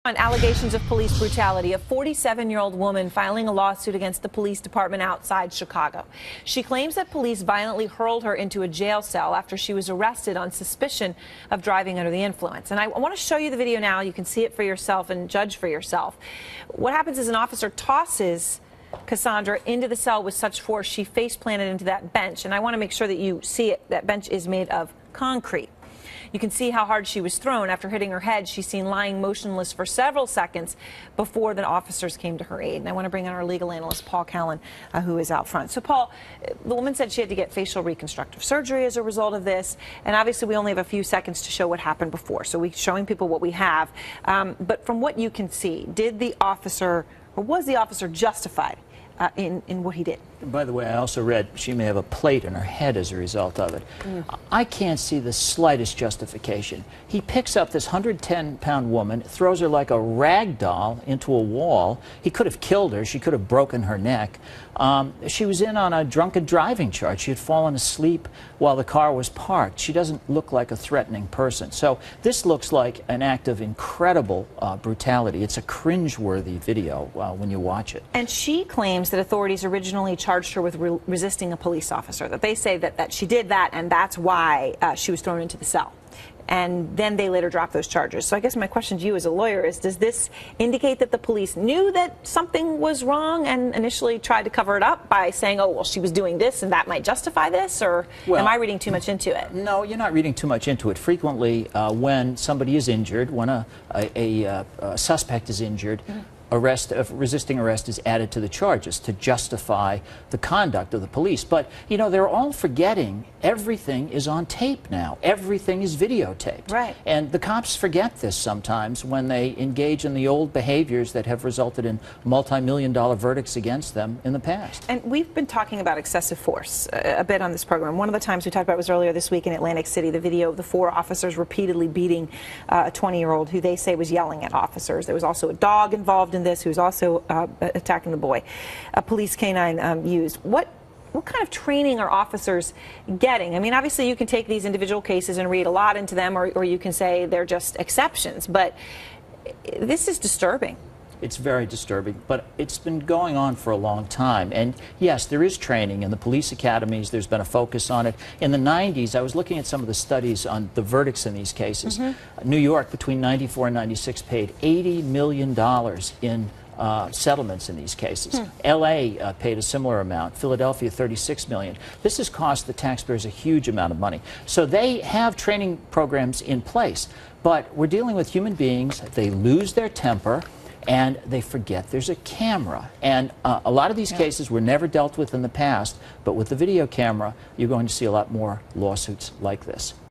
On allegations of police brutality, a 47-year-old woman filing a lawsuit against the police department outside Chicago. She claims that police violently hurled her into a jail cell after she was arrested on suspicion of driving under the influence. And I want to show you the video now. You can see it for yourself and judge for yourself. What happens is an officer tosses Cassandra into the cell with such force she face planted into that bench. And I want to make sure that you see it. That bench is made of concrete. You can see how hard she was thrown. After hitting her head, she's seen lying motionless for several seconds before the officers came to her aid. And I want to bring in our legal analyst, Paul Callan, who is out front. So, Paul, the woman said she had to get facial reconstructive surgery as a result of this. And obviously, we only have a few seconds to show what happened before. So we're showing people what we have. But from what you can see, did the officer, or was the officer justified in what he did? By the way, I also read she may have a plate in her head as a result of it. I can't see the slightest justification. He picks up this 110-pound woman, throws her like a rag doll into a wall. He could have killed her. She could have broken her neck. She was in on a drunken driving charge. She had fallen asleep while the car was parked. She doesn't look like a threatening person. So this looks like an act of incredible brutality. It's a cringe-worthy video when you watch it. And she claims that authorities originally charged her with resisting a police officer, that they say that she did that and that's why she was thrown into the cell. And then they later dropped those charges. So I guess my question to you as a lawyer is, does this indicate that the police knew that something was wrong and initially tried to cover it up by saying, oh, well, she was doing this and that might justify this? Or am I reading too much into it? No, you're not reading too much into it. Frequently, when somebody is injured, when a suspect is injured, resisting arrest is added to the charges to justify the conduct of the police. But, you know, they're all forgetting everything is on tape now. Everything is videotaped. Right. And the cops forget this sometimes when they engage in the old behaviors that have resulted in multi-million-dollar verdicts against them in the past. And we've been talking about excessive force a bit on this program. One of the times we talked about was earlier this week in Atlantic City, the video of the 4 officers repeatedly beating a 20-year-old who they say was yelling at officers. There was also a dog involved in this who's also attacking the boy. A police canine used. What kind of training are officers getting? I mean, obviously you can take these individual cases and read a lot into them, or you can say they're just exceptions, but this is disturbing. It's very disturbing, but it's been going on for a long time. And yes, there is training in the police academies. There's been a focus on it. In the 90s, I was looking at some of the studies on the verdicts in these cases. New York, between 94 and 96, paid $80 million in settlements in these cases. LA paid a similar amount. Philadelphia, $36 million. This has cost the taxpayers a huge amount of money. So they have training programs in place. But we're dealing with human beings. They lose their temper, and they forget there's a camera. And a lot of these cases were never dealt with in the past, but with the video camera, you're going to see a lot more lawsuits like this.